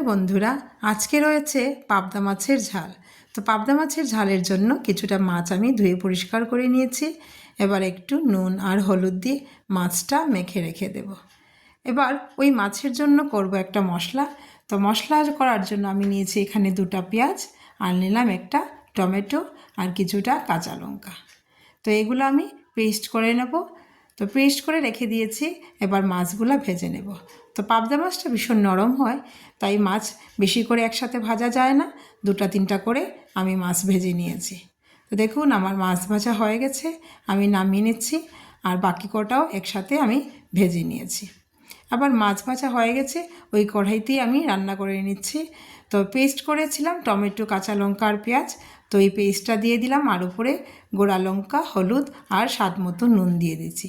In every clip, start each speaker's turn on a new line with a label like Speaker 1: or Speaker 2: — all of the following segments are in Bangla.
Speaker 1: বন্ধুরা, আজকে রয়েছে পাবদা মাছের ঝাল। তো পাবদা মাছের ঝালের জন্য কিছুটা মাছ আমি ধুয়ে পরিষ্কার করে নিয়েছি। এবার একটু নুন আর হলুদ দিয়ে মাছটা মেখে রেখে দেব। এবার ওই মাছের জন্য করব একটা মশলা। তো মশলা করার জন্য আমি নিয়েছি এখানে 2টা পেঁয়াজ, আর নিলাম একটা টমেটো আর কিছুটা কাঁচা লঙ্কা। তো এগুলো আমি পেস্ট করে নেব। তো পেস্ট করে রেখে দিয়েছি, এবার মাছগুলো ভেজে নেব। তো পাবদা মাছটা ভীষণ নরম হয়, তাই মাছ বেশি করে একসাথে ভাজা যায় না, 2-3টা করে আমি মাছ ভেজে নিয়েছি। তো দেখুন আমার মাছ ভাজা হয়ে গেছে, আমি নামিয়ে নিচ্ছি। আর বাকি কটাও একসাথে আমি ভেজে নিয়েছি। আবার মাছ ভাজা হয়ে গেছে, ওই কড়াইতেই আমি রান্না করে নিচ্ছি। তো পেস্ট করেছিলাম টমেটো, কাঁচা লঙ্কা আর পেঁয়াজ, তো এই পেস্টটা দিয়ে দিলাম, আর উপরে গোড়া লঙ্কা, হলুদ আর স্বাদ মতো নুন দিয়ে দিচ্ছি।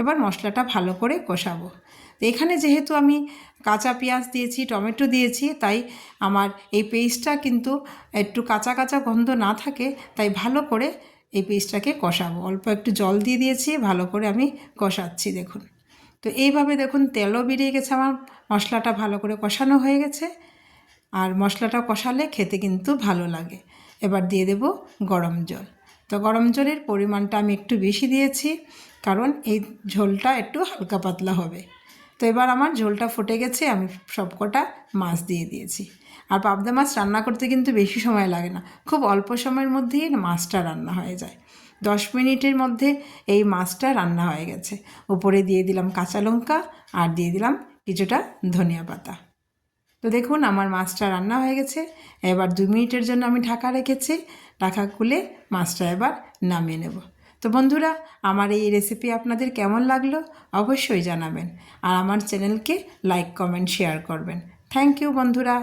Speaker 1: এবার মশলাটা ভালো করে কষাবো। তো এখানে যেহেতু আমি কাঁচা পেঁয়াজ দিয়েছি, টমেটো দিয়েছি, তাই আমার এই পেস্টটা কিন্তু একটু কাঁচা কাঁচা গন্ধ না থাকে, তাই ভালো করে এই পেস্টটাকে কষাবো। অল্প একটু জল দিয়ে দিয়েছি, ভালো করে আমি কষাচ্ছি। দেখুন, তো এইভাবে দেখুন তেলও বেরিয়ে গেছে, আমার মশলাটা ভালো করে কষানো হয়ে গেছে। আর মশলাটা কষালে খেতে কিন্তু ভালো লাগে। এবার দিয়ে দেব গরম জল। তো গরম জলের পরিমাণটা আমি একটু বেশি দিয়েছি, কারণ এই ঝোলটা একটু হালকা পাতলা হবে। তো এবার আমার ঝোলটা ফুটে গেছে, আমি সবকটা মাছ দিয়ে দিয়েছি। আর পাবদা মাছ রান্না করতে কিন্তু বেশি সময় লাগে না, খুব অল্প সময়ের মধ্যেই মাছটা রান্না হয়ে যায়। 10 মিনিটের মধ্যে এই মাছটা রান্না হয়ে গেছে। উপরে দিয়ে দিলাম কাঁচা লঙ্কা আর দিয়ে দিলাম কিছুটা ধনিয়া পাতা। তো দেখুন আমার মাছটা রান্না হয়ে গেছে। এবার 2 মিনিটের জন্য আমি ঢাকা রেখেছি। ঢাকা খুলে মাছটা এবার নামিয়ে নেব। তো বন্ধুরা, আমার এই রেসিপি আপনাদের কেমন লাগলো অবশ্যই জানাবেন, আর আমার চ্যানেলকে লাইক, কমেন্ট, শেয়ার করবেন। থ্যাংক ইউ বন্ধুরা।